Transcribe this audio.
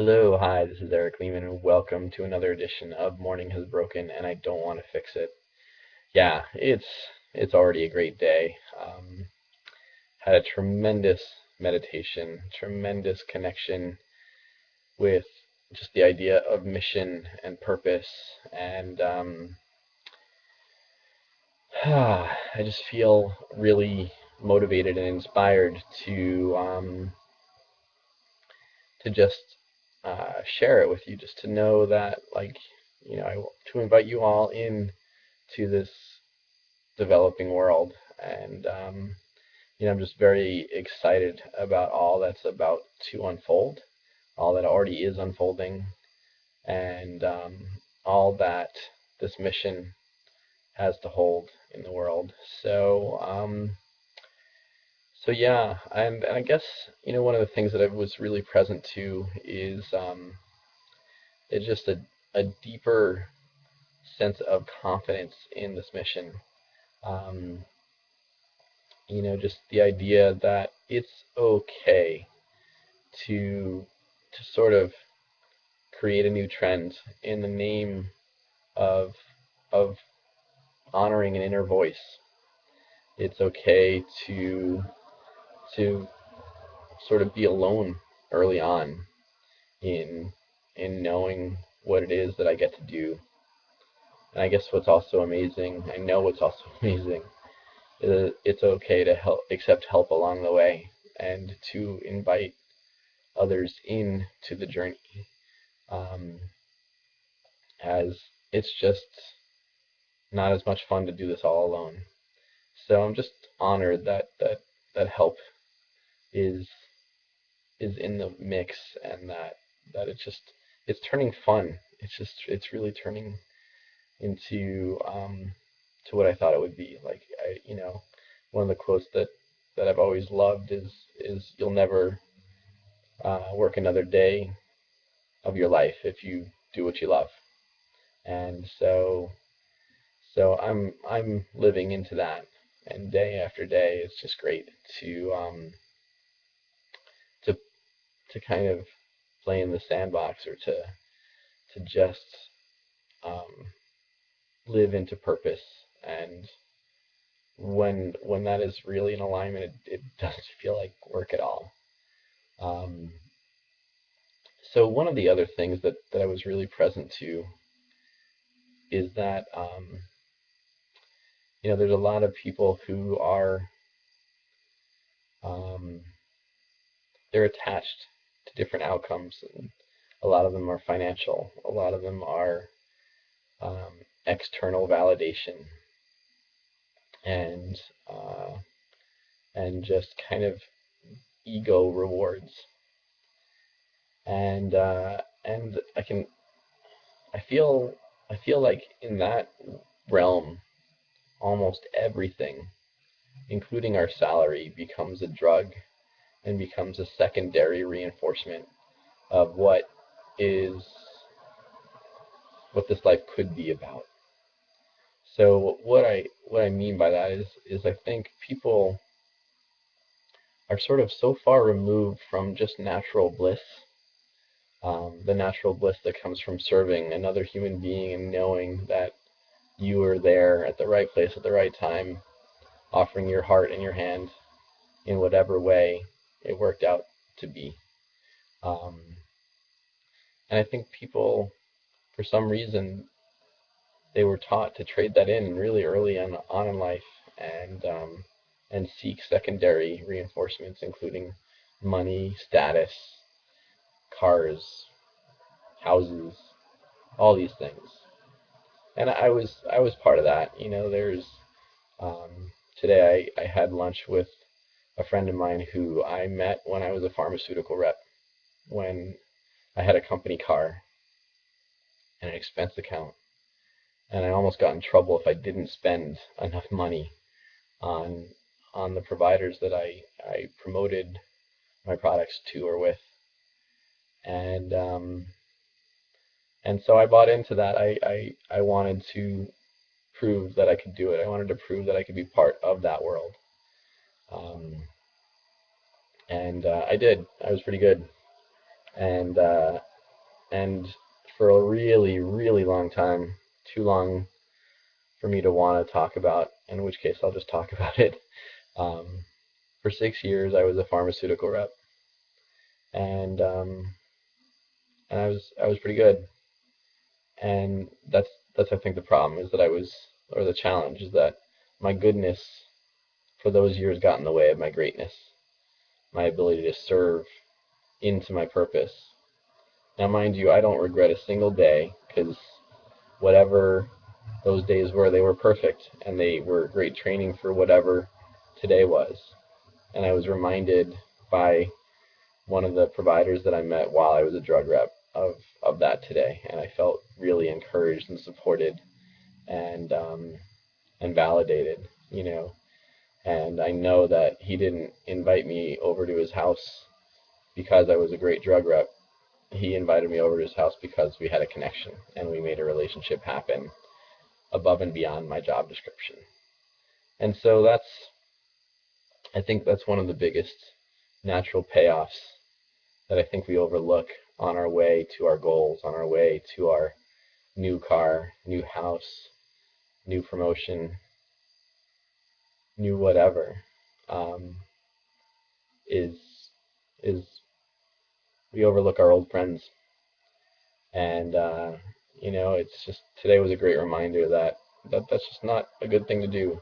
Hello, hi, this is Eric Lehman, and welcome to another edition of Morning Has Broken, and I Don't Want to Fix It. Yeah, it's already a great day. Had a tremendous meditation, tremendous connection with just the idea of mission and purpose, and I just feel really motivated and inspired to just share it with you, just to know that, to invite you all in to this developing world. And I'm just very excited about all that's about to unfold, all that already is unfolding, and all that this mission has to hold in the world. So yeah, and I guess one of the things that I was really present to is just a deeper sense of confidence in this mission. Um, just the idea that it's okay to sort of create a new trend in the name of of honoring an inner voice. It's okay to sort of be alone early on in knowing what it is that I get to do. And I guess what's also amazing, I know what's also amazing, is it's okay to accept help along the way and to invite others in to the journey, um, as it's just not as much fun to do this all alone. So I'm just honored that help is in the mix, and that it's turning fun. It's really turning into to what I thought it would be. Like one of the quotes that I've always loved is you'll never work another day of your life if you do what you love. And so I'm living into that, and day after day, it's just great to to kind of play in the sandbox, or to just um, live into purpose. And when that is really in alignment, it doesn't feel like work at all. Um, so one of the other things that I was really present to is that there's a lot of people who are um, they're attached to different outcomes, and a lot of them are financial, a lot of them are um, external validation, and uh, and just kind of ego rewards. And I feel I feel like in that realm, almost everything, including our salary, becomes a drug and becomes a secondary reinforcement of is what this life could be about. So what I mean by that is I think people are sort of so far removed from just natural bliss, the natural bliss that comes from serving another human being and knowing that you were there at the right place at the right time, offering your heart and your hand in whatever way it worked out to be. Um, and I think people, for some reason, they were taught to trade that in really early on in life, and seek secondary reinforcements, including money, status, cars, houses, all these things. And I was part of that. There's today I had lunch with a friend of mine who I met when I was a pharmaceutical rep, when I had a company car and an expense account, and I almost got in trouble if I didn't spend enough money on the providers that I promoted my products to or with. And and so I bought into that. I wanted to prove that I could do it. I wanted to prove that I could be part of that world. Um, and I did. I was pretty good. And And for a really, really long time, too long for me to want to talk about, in which case I'll just talk about it. Um, for 6 years, I was a pharmaceutical rep, and I was pretty good. And that's I think the problem is that or the challenge is that my goodness for those years got in the way of my greatness, my ability to serve into my purpose. Now, mind you, I don't regret a single day because whatever those days were, they were perfect and they were great training for whatever today was. And I was reminded by one of the providers that I met while I was a drug rep of that today, and I felt really encouraged and supported and and validated, you know. And I know that he didn't invite me over to his house because I was a great drug rep. He invited me over to his house because we had a connection and we made a relationship happen above and beyond my job description. And so I think that's one of the biggest natural payoffs that I think we overlook on our way to our goals, on our way to our new car, new house, new promotion, new whatever, um, is is we overlook our old friends. And it's just today was a great reminder that that's just not a good thing to do.